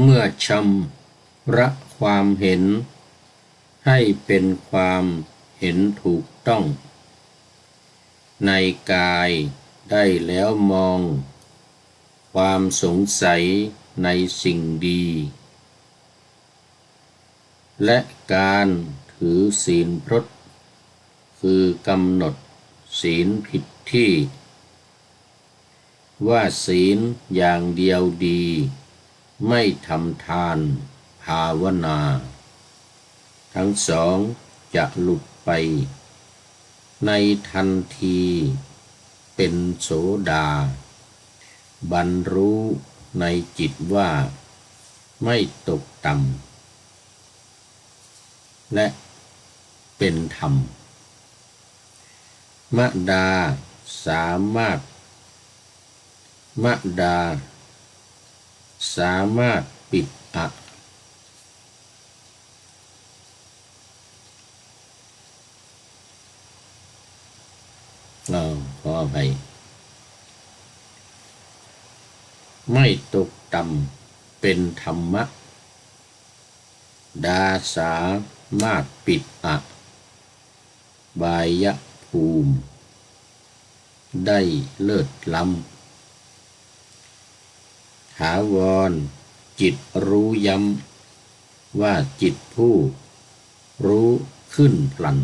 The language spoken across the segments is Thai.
เมื่อชำระความเห็นให้เป็นความเห็นถูกต้องในกายได้แล้วมองความสงสัยในสิ่งดีและการถือศีลพรตคือกำหนดศีลผิดที่ว่าศีลอย่างเดียวดีไม่ทำทานภาวนาทั้งสองจะหลุดไปในทันทีเป็นโสดาบรรรู้ในจิตว่าไม่ตกต่ำและเป็นธรรมมดาสามารถปิดขออภัยไม่ตกต่ำเป็นธรรมะดาสามารถปิดบายภูมิได้เลิศล้ำถาวรจิตรู้ย้ำว่าจิตผู้รู้ขึ้นพลัน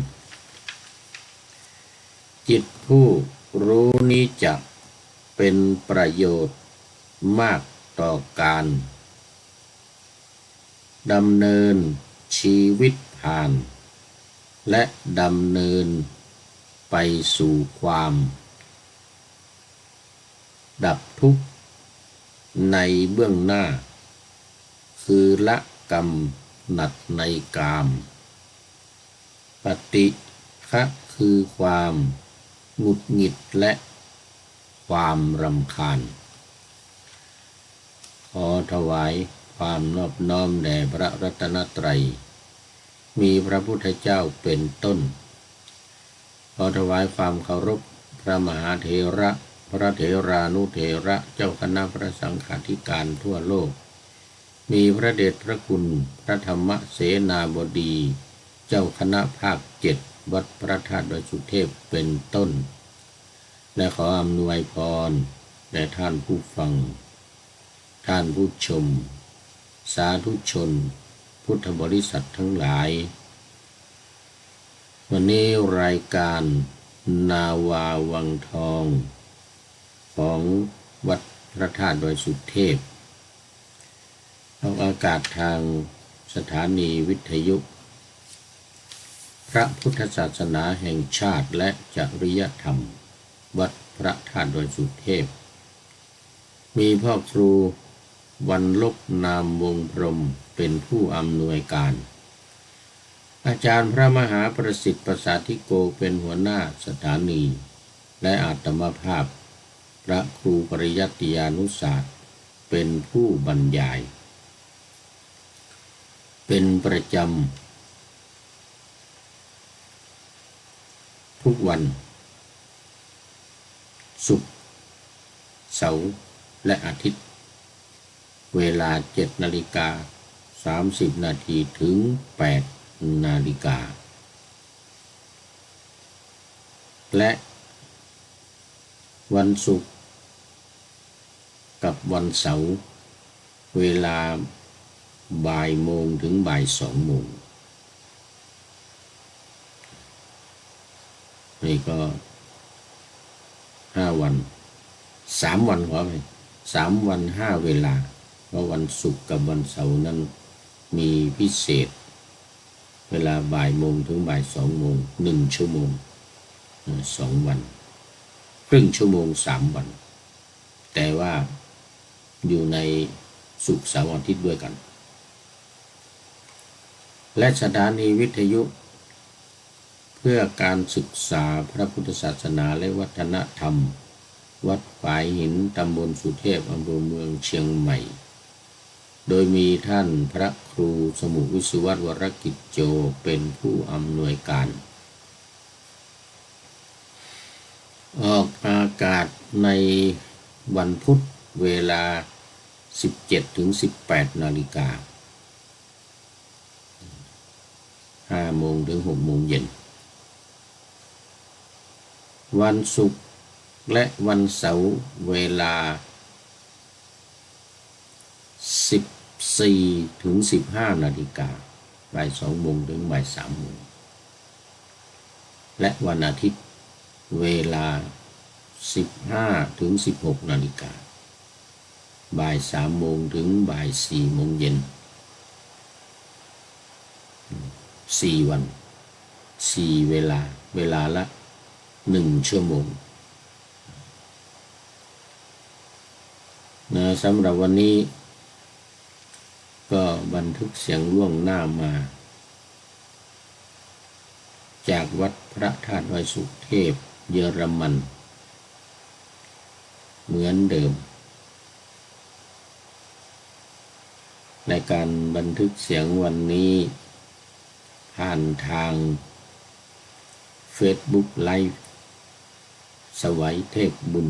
จิตผู้รู้นี้จะเป็นประโยชน์มากต่อการดำเนินชีวิตผ่านและดำเนินไปสู่ความดับทุกข์ในเบื้องหน้าคือละกำหนัดในกามปฏิฆะคือความหงุดหงิดและความรำคาญขอถวายความนอบน้อมแด่พระรัตนตรัยมีพระพุทธเจ้าเป็นต้นขอถวายความเคารพพระมหาเถระพระเถรานุเถระเจ้าคณะพระสังฆาธิการทั่วโลกมีพระเดชพระคุณพระธรรมเสนาบดีเจ้าคณะภาค7วัดพระธาตุดอยสุเทพเป็นต้นและขออำนวยพรแด่ท่านผู้ฟังท่านผู้ชมสาธุชนพุทธบริษัททั้งหลายวันนี้รายการนาวาวังทองของวัดพระธาตุดอยสุเทพออกอากาศทางสถานีวิทยุพระพุทธศาสนาแห่งชาติและจริยธรรมวัดพระธาตุดอยสุเทพมีพ่อครูวันลบนามวงพรหมเป็นผู้อำนวยการอาจารย์พระมหาประสิทธิ์ประสาธิโกเป็นหัวหน้าสถานีและอาตมาภาพพระครูปริยัติยานุศาสตร์เป็นผู้บรรยายเป็นประจำทุกวันศุกร์เสาร์และอาทิตย์เวลา7:30 นาทีถึง8 นาฬิกาและวันศุกร์กับวันเสาร์เวลาบ่ายโมงถึงบ่าย2 โมงนี่ก็5 วัน3 วันขอไป3 วัน5 เวลาเพราะวันศุกร์กับวันเสาร์นั้นมีพิเศษเวลาบ่ายโมงถึงบ่าย2 โมง1 ชั่วโมง2 วันครึ่งชั่วโมง3 วันแต่ว่าอยู่ในศุกร์เสาร์อาทิตย์ด้วยกันและสถานีวิทยุเพื่อการศึกษาพระพุทธศาสนาและวัฒนธรรมวัดฝายหินตำบลสุเทพอำเภอเมืองเชียงใหม่โดยมีท่านพระครูสมุวิสุวัตรวรกิจโจเป็นผู้อำนวยการออกอากาศในวันพุธเวลา 17 ถึง 18 นาฬิกา5 โมงถึง 6 โมงเย็นวันศุกร์และวันเสาร์เวลา 14 ถึง 15 นาฬิกาบ่าย 2 โมงถึงบ่าย 3 โมงและวันอาทิตย์เวลา 15 ถึง 16 นาฬิกาบ่าย 3 โมงถึงบ่าย 4 โมงเย็น4 วัน4 เวลาละ1 ชั่วโมงนะสำหรับวันนี้ก็บันทึกเสียงล่วงหน้ามาจากวัดพระธาตุดอยสุเทพเยอรมันเหมือนเดิมในการบันทึกเสียงวันนี้ผ่านทาง Facebook Live สวัยเทพบุญ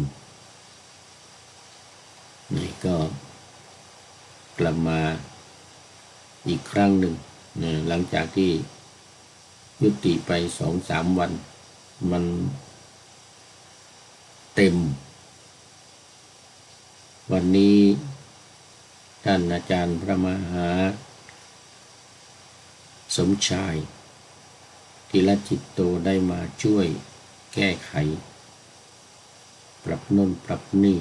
นี่ก็กลับมาอีกครั้งหนึ่งหลังจากที่ยุติไป 2-3 วันมันเต็มวันนี้ท่านอาจารย์พระมหาสมชายธีรจิตโตได้มาช่วยแก้ไขปรับโน่นปรับนี่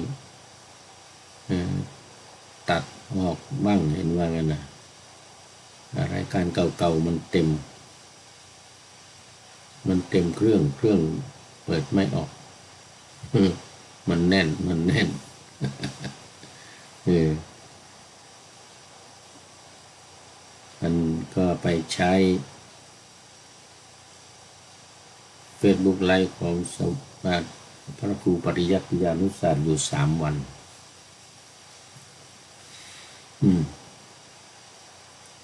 ตัดออกบ้างเห็นว่างั้นนะรายการเก่าๆมันเต็มเครื่องเปิดไม่ออกมันแน่นมันก็ไปใช้ Facebook ไลฟ์ของสมบัติพระครูปริยัติยานุศาสตร์อยู่3 วัน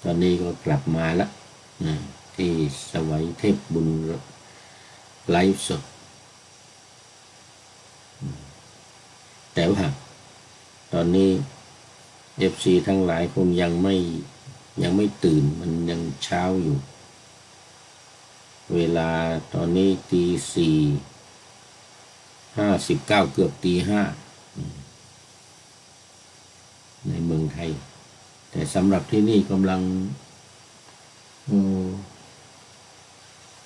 ตอนนี้ก็กลับมาแล้วที่สวัยเทพบุญไลฟ์สดแต่ว่าตอนนี้ FC ทั้งหลายคงยังไม่ตื่นมันยังเช้าอยู่เวลาตอนนี้ตี 4:59เกือบตี 5ในเมืองไทยแต่สำหรับที่นี่กำลัง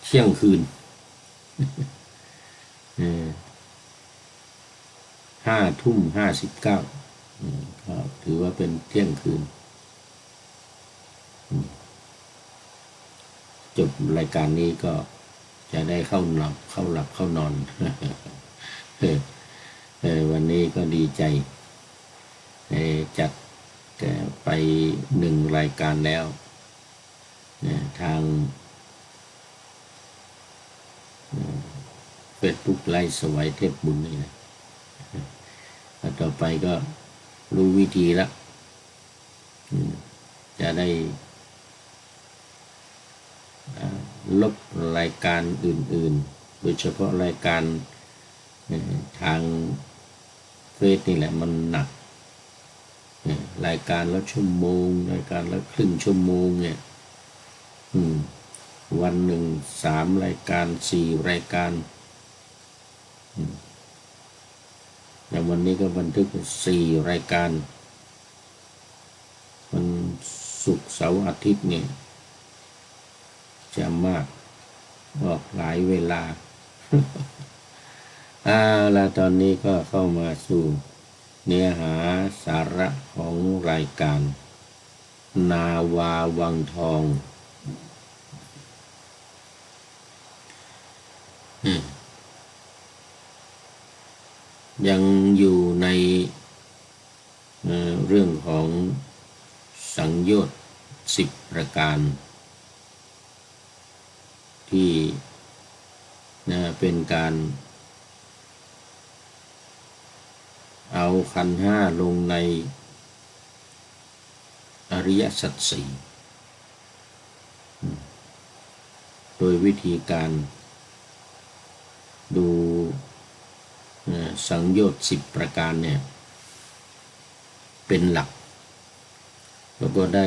เที่ยงคืน5:59ก็ถือว่าเป็นเที่ยงคืนจบรายการนี้ก็จะได้เข้าหลับเข้านอนวันนี้ก็ดีใจจัดไป1 รายการแล้วทางFacebook ไลฟ์สวัยเทพบุญนี่นะต่อไปก็รู้วิธีละจะได้ลบรายการอื่นๆโดยเฉพาะรายการทางเฟซนี่แหละมันหนักรายการละ1 ชั่วโมงรายการละครึ่งชั่วโมงเนี่ยวันหนึ่ง3 รายการ4 รายการอย่างวันนี้ก็บันทึก4 รายการวันศุกร์เสาร์อาทิตย์เนี่ยจะมากออกหลายเวลาแล้วตอนนี้ก็เข้ามาสู่เนื้อหาสาระของรายการนาวาวังทองยังอยู่ในเรื่องของสังโยชน์10 ประการที่เป็นการเอาขันธ์ 5ลงในอริยสัจ 4โดยวิธีการดูสังโยชน์10 ประการเนี่ยเป็นหลัก แล้วก็ได้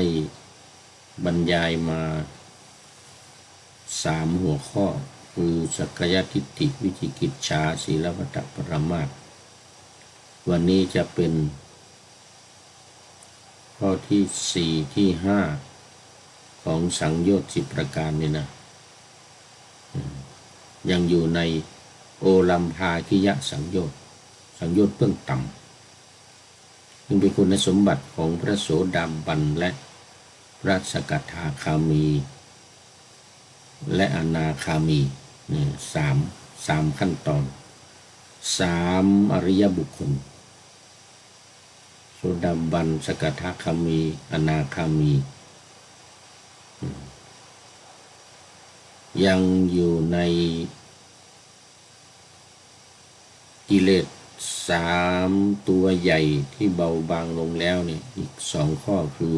บรรยายมา3 หัวข้อคือสักกายทิฏฐิวิจิกิจฉาศีลพัตตปรมาสวันนี้จะเป็นข้อที่ 4 ที่ 5ของสังโยชน์10 ประการนี่นะยังอยู่ในโอลัมภาคิยสังโยชน์เบื้องต่ำซึ่งเป็นคุณสมบัติของพระโสดาบันและพระสกทาคามีและอนาคามีสามขั้นตอน3 อริยบุคคลโสดาบันสกทาคามีอนาคามียังอยู่ในกิเลส3 ตัวใหญ่ที่เบาบางลงแล้วเนี่ยอีก2 ข้อคือ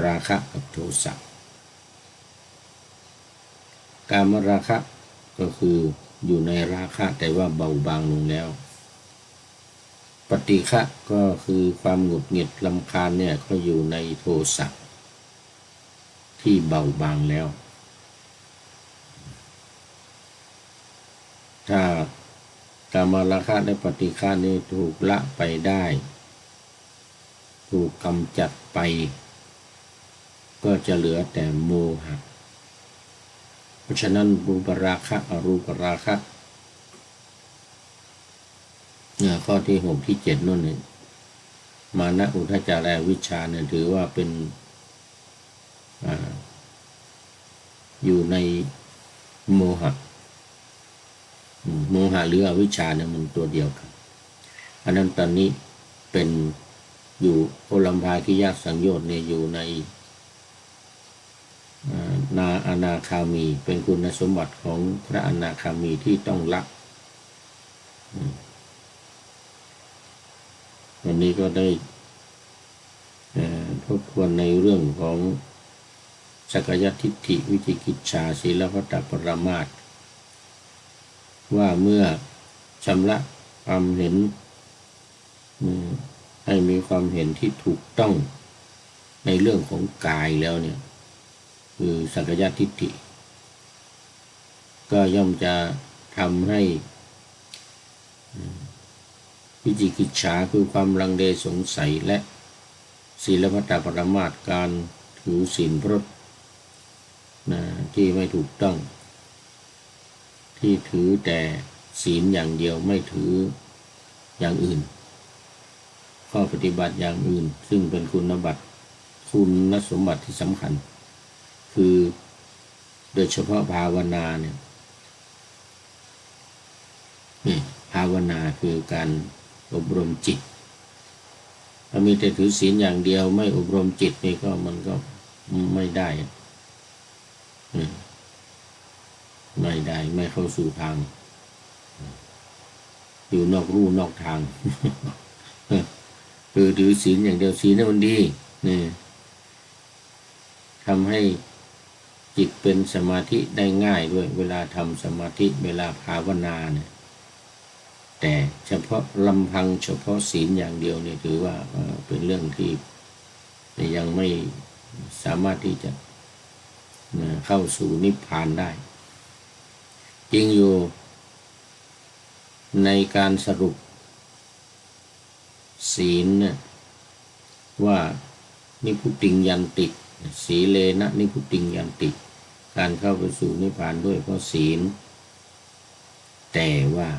ราคะกับโทสะกามราคะก็คืออยู่ในราคะแต่ว่าเบาบางลงแล้วปฏิฆะก็คือความหงุดหงิดรำคาญเนี่ยก็อยู่ในโทสะที่เบาบางแล้วถ้ากามราคะและปฏิฆะนี้ถูกละไปได้ถูกกำจัดไปก็จะเหลือแต่โมหะเพราะฉะนั้นรูปราคะอรูปราคะข้อที่ 6 ที่ 7นั่นเองมานะอุทธัจจะและวิชชาเนี่ยถือว่าเป็นอยู่ในโมหะหรืออวิชชาเนี่ยมันตัวเดียวกันอันนั้นตอนนี้เป็นอยู่โอลัมภาคิยสังโยชน์เนี่ยอยู่ในอนาคามีเป็นคุณสมบัติของพระอนาคามีที่ต้องละวันนี้ก็ได้ทบทวนในเรื่องของสักกายทิฏฐิวิจิกิจฉาศีลพัตตปรมาสว่าเมื่อชำระความเห็นให้มีความเห็นที่ถูกต้องในเรื่องของกายแล้วเนี่ยคือสักกายทิฏฐิก็ย่อมจะทำให้วิจิกิจฉาคือความลังเลสงสัยและศีลพัตตปรมาสการถือศีลพรตที่ไม่ถูกต้องที่ถือแต่ศีลอย่างเดียวไม่ถืออย่างอื่นข้อปฏิบัติอย่างอื่นซึ่งเป็นคุณสมบัติที่สำคัญคือโดยเฉพาะภาวนาเนี่ยภาวนาคือการอบรมจิตถ้ามีแต่ถือศีลอย่างเดียวไม่อบรมจิตนี่ก็มันก็ไม่ได้ไม่เข้าสู่ทางอยู่นอกรูนอกทางคือถือศีลอย่างเดียวศีลนั้นมันดีนี่ทำให้จิตเป็นสมาธิได้ง่ายด้วยเวลาทำสมาธิเวลาภาวนาเนี่ยแต่เฉพาะลำพังเฉพาะศีลอย่างเดียวเนี่ยถือว่าเป็นเรื่องที่ยังไม่สามารถที่จะเข้าสู่นิพพานได้จริงอยู่ในการสรุปศีลเนี่ยว่านิพุติงยันติศีเลนะนิพุติงยันติการเข้าไปสู่นิพพานด้วยเพราะศีลแต่ว่า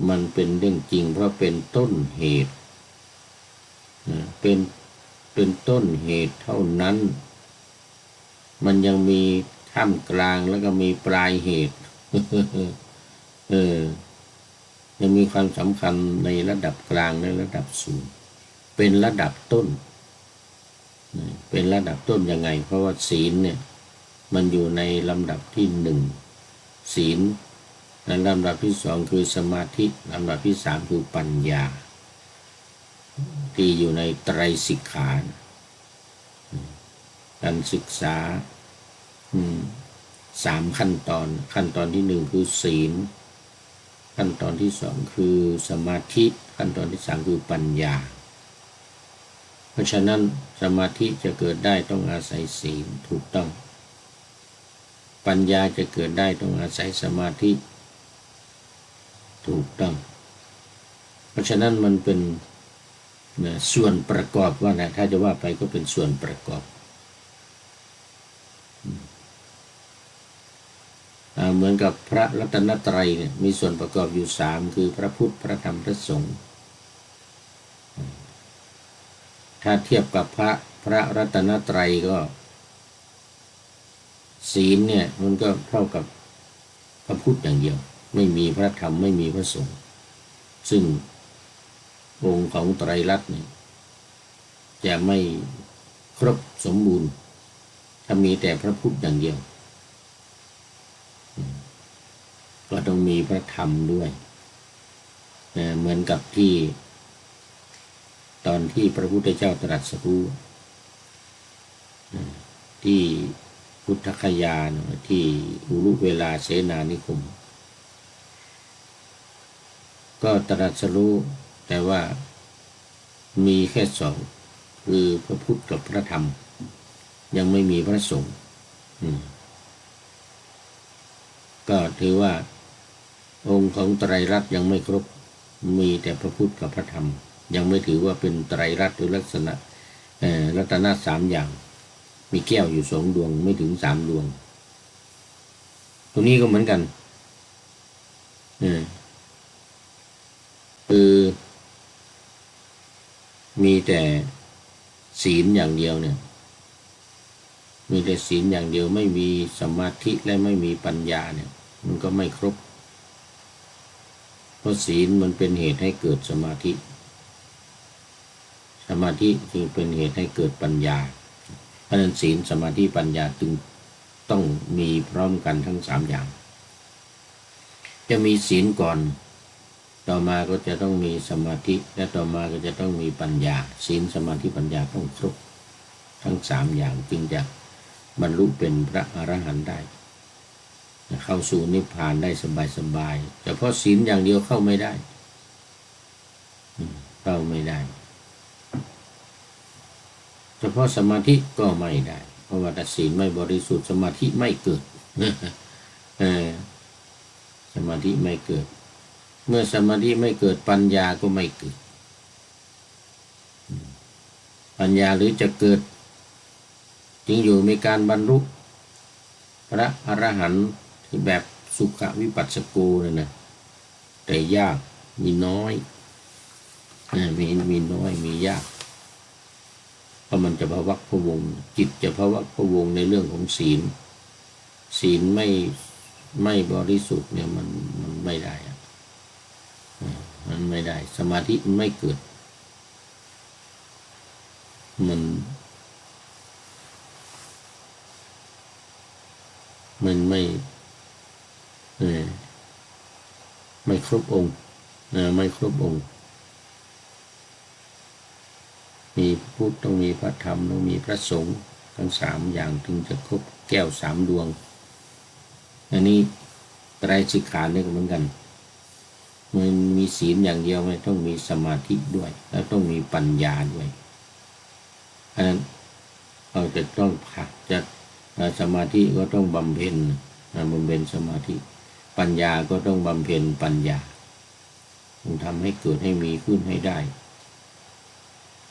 มันเป็นเรื่องจริงเพราะเป็นต้นเหตุเป็นต้นเหตุเท่านั้นมันยังมีท่ามกลางแล้วก็มีปลายเหตุยังมีความสำคัญในระดับกลางในระดับสูงเป็นระดับต้นยังไงเพราะว่าศีลเนี่ยมันอยู่ในลำดับที่1ศีลในลำดับที่2คือสมาธิลำดับที่3คือปัญญาที่อยู่ในไตรสิกขาการศึกษา3 ขั้นตอนที่1คือศีลขั้นตอนที่2คือสมาธิขั้นตอนที่3คือปัญญา เพราะฉะนั้นสมาธิจะเกิดได้ต้องอาศัยศีลถูกต้องปัญญาจะเกิดได้ต้องอาศัยสมาธิถูกต้องเพราะฉะนั้นมันเป็นส่วนประกอบว่านะถ้าจะว่าไปก็เป็นส่วนประกอบเหมือนกับพระรัตนตรัยเนี่ยมีส่วนประกอบอยู่3คือพระพุทธพระธรรมพระสงฆ์ถ้าเทียบกับพระรัตนตรัยก็ศีลเนี่ยมันก็เท่ากับพระพุทธอย่างเดียวไม่มีพระธรรมไม่มีพระสงฆ์ซึ่งองค์ของไตรลักษณ์เนี่ยจะไม่ครบสมบูรณ์ถ้ามีแต่พระพุทธอย่างเดียวก็ต้องมีพระธรรมด้วยเหมือนกับที่ตอนที่พระพุทธเจ้าตรัสรู้ที่พุทธคยาที่อุรุเวลาเสนานิคมก็ตรัสรู้แต่ว่ามีแค่2คือพระพุทธกับพระธรรมยังไม่มีพระสงฆ์ก็ถือว่าองค์ของไตรลักษณ์ยังไม่ครบมีแต่พระพุทธกับพระธรรมยังไม่ถือว่าเป็นไตรลักษณ์หรือลักษณะรัตนะ3อย่างมีแก้วอยู่2ดวงไม่ถึง3ดวงตรงนี้ก็เหมือนกันคือมีแต่ศีลอย่างเดียวเนี่ยมีแต่ศีลอย่างเดียวไม่มีสมาธิและไม่มีปัญญาเนี่ยมันก็ไม่ครบเพราะศีลมันเป็นเหตุให้เกิดสมาธิสมาธิจึงเป็นเหตุให้เกิดปัญญาเพราะนั้นศีลสมาธิปัญญาจึงต้องมีพร้อมกันทั้ง3อย่างจะมีศีลก่อนต่อมาก็จะต้องมีสมาธิและต่อมาก็จะต้องมีปัญญาศีลสมาธิปัญญาต้องครบทั้ง3อย่างจึงจะบรรลุเป็นพระอรหันต์ได้เข้าสู่นิพพานได้สบายๆแต่เพราะศีลอย่างเดียวเข้าไม่ได้เฉพาะสมาธิก็ไม่ได้เพราะว่าถ้าศีลไม่บริสุทธิ์สมาธิไม่เกิดสมาธิไม่เกิดเมื่อสมาธิไม่เกิดปัญญาก็ไม่เกิดปัญญาหรือจะเกิดจึงอยู่มีการบรรลุพระอรหันต์ที่แบบสุขวิปัสสโกเนี่ยนะแต่ยากมีน้อยมีน้อยมียากเพราะมันจะภวักพะวงจิตจะภวักพะวงในเรื่องของศีลไม่บริสุทธิ์เนี่ยมันไม่ได้มันไม่ได้สมาธิมันไม่เกิดมันไม่ครบองค์ไม่ครบองค์มีพุทธต้องมีพระธรรมต้องมีพระสงฆ์ทั้ง3อย่างถึงจะครบแก้ว3ดวงอันนี้ไตรสิกขาเนี่ยก็เหมือนกันมันมีศีลอย่างเดียวไม่ต้องมีสมาธิด้วยแล้วต้องมีปัญญาด้วยอันนั้นเราจะต้องจะสมาธิก็ต้องบำเพ็ญสมาธิปัญญาก็ต้องบำเพ็ญปัญญาต้องทำให้เกิดให้มีขึ้นให้ได้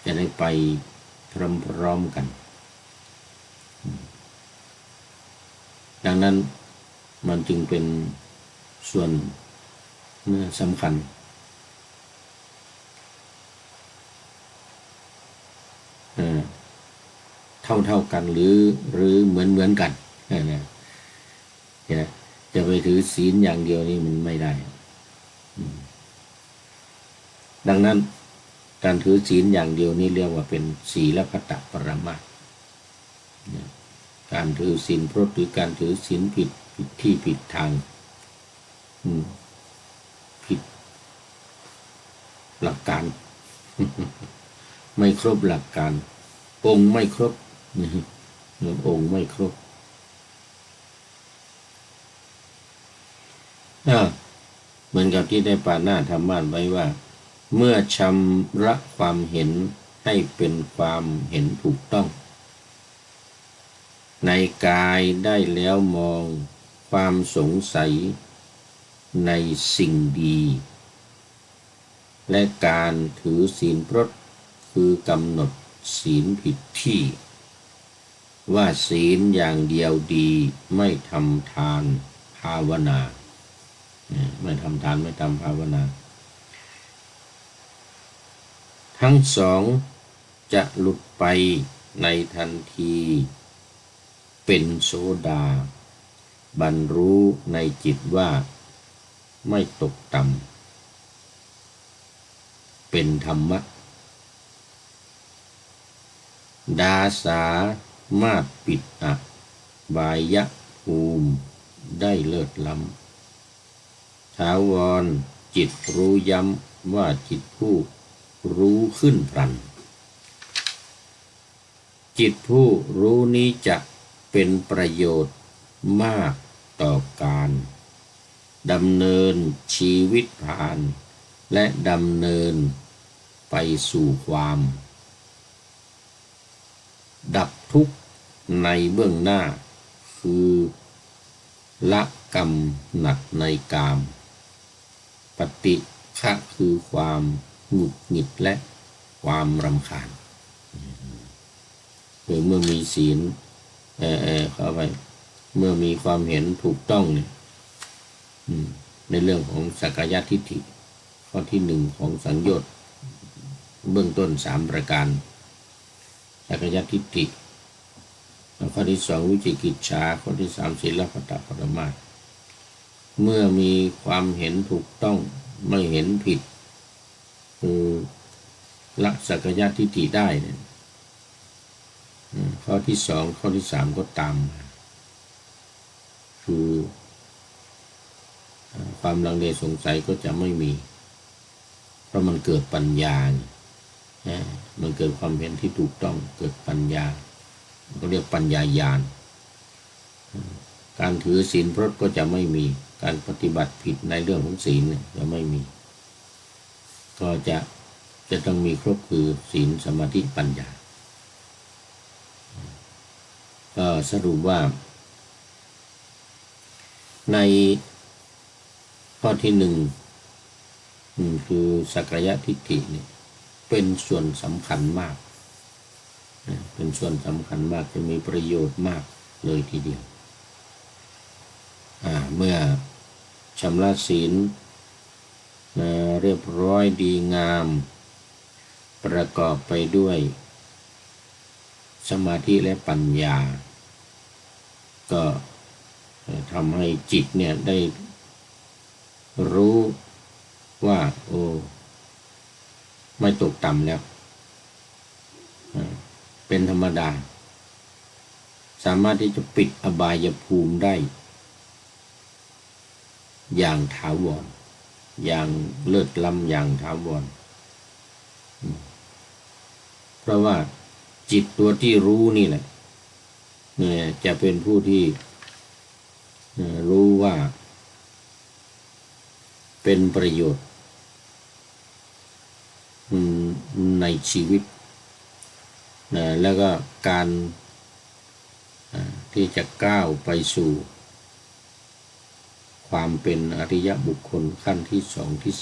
จะได้ไปพร้อมๆกันดังนั้นมันจึงเป็นส่วนสำคัญเท่ากันหรือเหมือนกันนะจะไปถือศีลอย่างเดียวนี่มันไม่ได้ดังนั้นการถือศีลอย่างเดียวนี่เรียกว่าเป็นศีลพัตตปรมาสน์การถือศีลพรตหรือการถือศีลผิดที่ผิดทางผิดหลักการ ไม่ครบหลักการองค์ไม่ครบองค์ไม่ครบเหมือนกับที่ได้ปาณาธรรมะไว้ว่าเมื่อชำระความเห็นใ ให้เป็นความเห็นถูกต้องในกายได้แล้วมองความสงสัยในสิ่งดีและการถือศีลพรตคือกำหนดศีลผิดที่ว่าศีลอย่างเดียวดีไม่ทำทานภาวนาไม่ทำทานไม่ทำภาวนาทั้งสองจะหลุดไปในทันทีเป็นโสดาบรรรู้ในจิตว่าไม่ตกต่ำเป็นธรรมะดาสามารถปิดอบายภูมิได้เลิศล้ำถาวรจิตรู้ย้ำว่าจิตผู้รู้ขึ้นพลันจิตผู้รู้นี้จะเป็นประโยชน์มากต่อการดำเนินชีวิตผ่านและดำเนินไปสู่ความดับทุกข์ในเบื้องหน้าคือละกรรมหนักในกามปฏิฆะคือความหงุดหงิดและความรำคาญคือเมื่อมีศีลเข้าไปเมื่อมีความเห็นถูกต้องเนี่ยในเรื่องของสักกายทิฏฐิข้อที่หนึ่งของสังโยชน์เบื้องต้น3ประการสักกายทิฏฐิข้อที่2วิจิกิจฉาข้อที่3ศีลพัตตปรมาสเมื่อมีความเห็นถูกต้องไม่เห็นผิดคือละสักกายทิฏฐิได้เนี่ยข้อที่2ข้อที่3ก็ตามมาคือความลังเลสงสัยก็จะไม่มีเพราะมันเกิดปัญญามันเกิดความเห็นที่ถูกต้องเกิดปัญญาก็เรียกปัญญาญาณการถือศีลพรตก็จะไม่มีการปฏิบัติผิดในเรื่องของศีลจะไม่มีก็จะต้องมีครบคือศีลสมาธิปัญญาก็สรุปว่าในข้อที่1คือสักกายทิฏฐิเนี่ยเป็นส่วนสำคัญมากเป็นส่วนสำคัญมากจะมีประโยชน์มากเลยทีเดียวเมื่อชำระศีลเรียบร้อยดีงามประกอบไปด้วยสมาธิและปัญญาก็ทำให้จิตเนี่ยได้รู้ว่าไม่ตกต่ำแล้วเป็นธรรมดาสามารถที่จะปิดอบายภูมิได้อย่างถาวรอย่างเลิศล้ำอย่างถาวรเพราะว่าจิตตัวที่รู้นี่แหละจะเป็นผู้ที่รู้ว่าเป็นประโยชน์ในชีวิตแล้วก็การที่จะก้าวไปสู่ความเป็นอริยบุคคลขั้นที่2ที่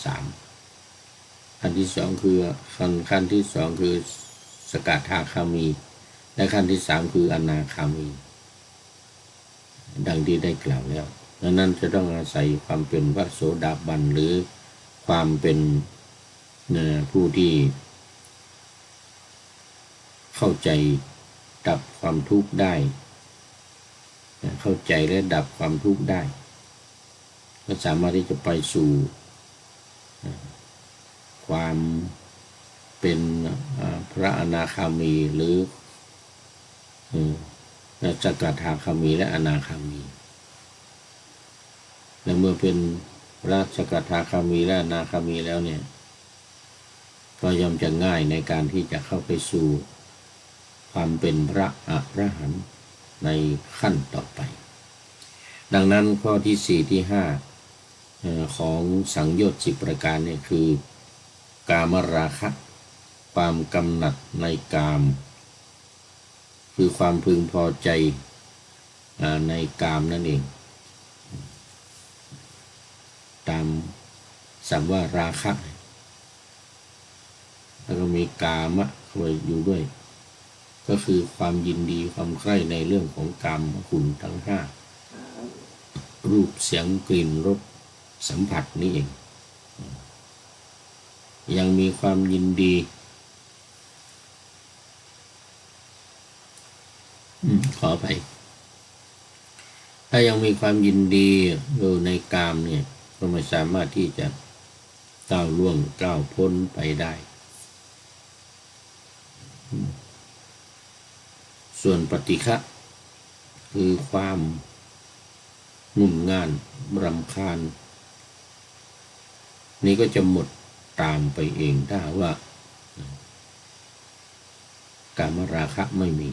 3ขั้นที่2คือขั้นที่2คือสกทาคามีและขั้นที่3คืออนาคามีดังที่ได้กล่าวแล้วดังนั้นจะต้องอาศัยความเป็นพระโสดาบันหรือความเป็นผู้ที่เข้าใจดับความทุกข์ได้เข้าใจและดับความทุกข์ได้ก็สามารถที่จะไปสู่ความเป็นพระอนาคามีหรือสกทาคามีและอนาคามีและเมื่อเป็นพระสกทาคามีและอนาคามีแล้วเนี่ยก็ย่อมจะง่ายในการที่จะเข้าไปสู่ความเป็นพระอรหันต์ในขั้นต่อไปดังนั้นข้อที่4ที่5ของสังโยชน์10ประการเนี่ยคือกามราคะ ความกำหนัดในกามคือความพึงพอใจในกามนั่นเองตามศัพท์ว่าราคะแล้วก็มีกามะเข้าไปอยู่ด้วยก็คือความยินดีความใคร่ในเรื่องของกามคุณทั้งห้ารูปเสียงกลิ่นรสสัมผัสนี้เองยังมีความยินดีขอไปถ้ายังมีความยินดีอยู่ในกามเนี่ยก็ไม่สามารถที่จะก้าวล่วงก้าวพ้นไปได้ส่วนปฏิฆะคือความงุ่นง่านรำคาญนี่ก็จะหมดตามไปเองถ้าว่ากามราคะไม่มี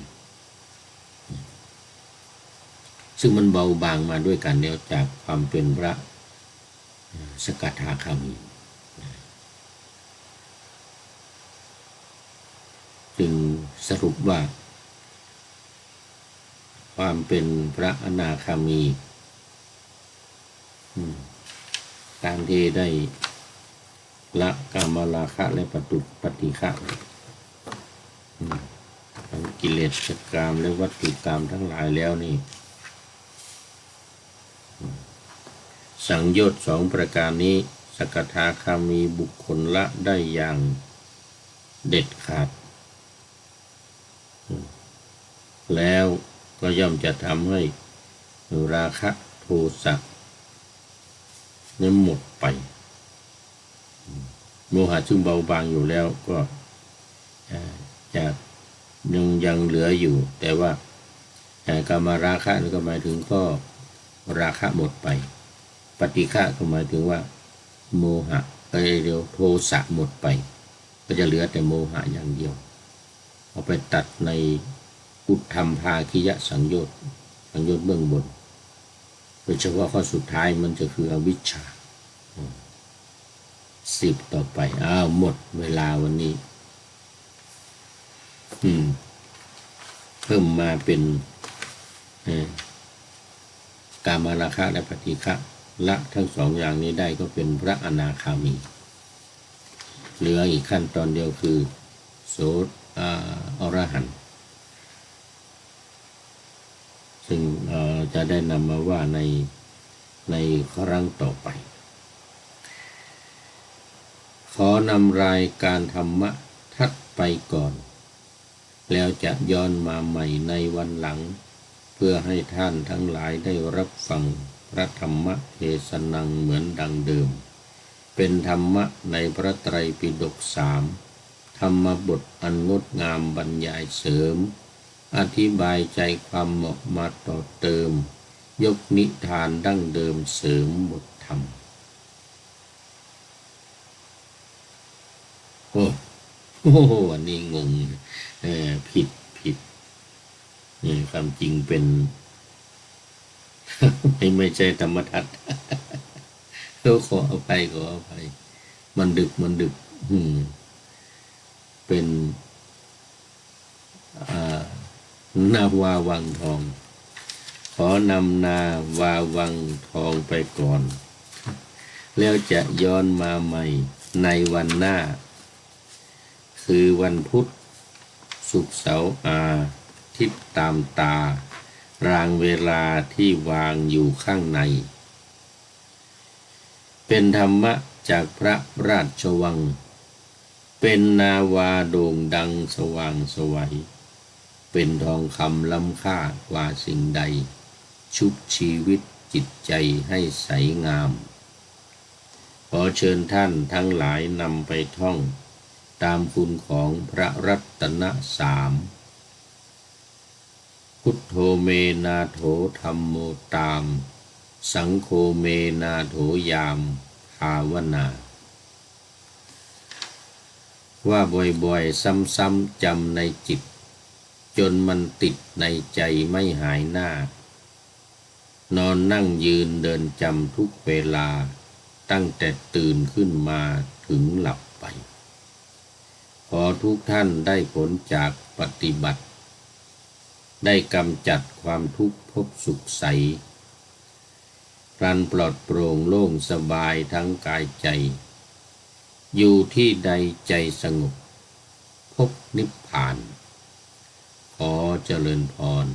ซึ่งมันเบาบางมาด้วยกันแล้วจากความเป็นพระสกทาคามีจึงสรุปว่าความเป็นพระอนาคามีการที่ได้ละกามราคะและปฏิฆะทั้งกิเลสกามและวัตถุกามทั้งหลายแล้วนี่สังโยชน์สองประการนี้สกทาคามีบุคคลละได้อย่างเด็ดขาดแล้วก็ย่อมจะทำให้ราคะโทสะนั้นหมดไปโมหะซึ่งเบาบางอยู่แล้วก็จะยังเหลืออยู่แต่ว่ากามราคะนี่ก็หมายถึงก็ราคะหมดไปปฏิฆะก็หมายถึงว่าโมหะเดี๋ยวโทสะหมดไปก็จะเหลือแต่โมหะอย่างเดียวเอาไปตัดในอุทธัมภาคิยสังโยชน์เบื้องบนโดยเฉพาะข้อสุดท้ายมันจะคืออวิชชา10ต่อไปหมดเวลาวันนี้เพิ่มมาเป็นกามราคะและปฏิฆะละทั้งสองอย่างนี้ได้ก็เป็นพระอนาคามีเหลืออีกขั้นตอนเดียวคือโสอรหันต์ซึ่งจะได้นำมาว่าในครั้งต่อไปขอนำรายการธรรมะทัดไปก่อนแล้วจะย้อนมาใหม่ในวันหลังเพื่อให้ท่านทั้งหลายได้รับฟังพระธรรมเทศนังเหมือนดังเดิมเป็นธรรมะในพระไตรปิฎก3ธรรมบทอันงดงามบรรยายเสริมอธิบายใจความเหมาะมาต่อเติมยกนิทานดั้งเดิมเสริมบทธรรมโอ้อันนี้งงผิดความจริงเป็น ไม่ใช่ธรรมทัศน์ขออภัยมันดึกเป็นนาวาวังทองขอนำนาวาวังทองไปก่อนแล้วจะย้อนมาใหม่ในวันหน้าคือวันพุธศุกร์เสาร์อาทิตย์ตามตารางเวลาที่วางอยู่ข้างในเป็นธรรมะจากพระราชวังเป็นนาวาโด่งดังสว่างไสวเป็นทองคำล้ำค่ากว่าสิ่งใดชุบชีวิตจิตใจให้ใสงามขอเชิญท่านทั้งหลายนำไปท่องตามคุณของพระรัตนสามพุทโธเมนาโถธัมโมตามสังโฆเมนาโถยามภาวนาว่าบ่อยๆซ้ำๆจำในจิตจนมันติดในใจไม่หายหน้านอนนั่งยืนเดินจำทุกเวลาตั้งแต่ตื่นขึ้นมาถึงหลับไป ขอทุกท่านได้ผลจากปฏิบัติได้กำจัดความทุกข์พบสุขใสพลันปลอดโปร่งโล่งสบายทั้งกายใจอยู่ที่ใดใจสงบพบนิพพานขอเจริญพร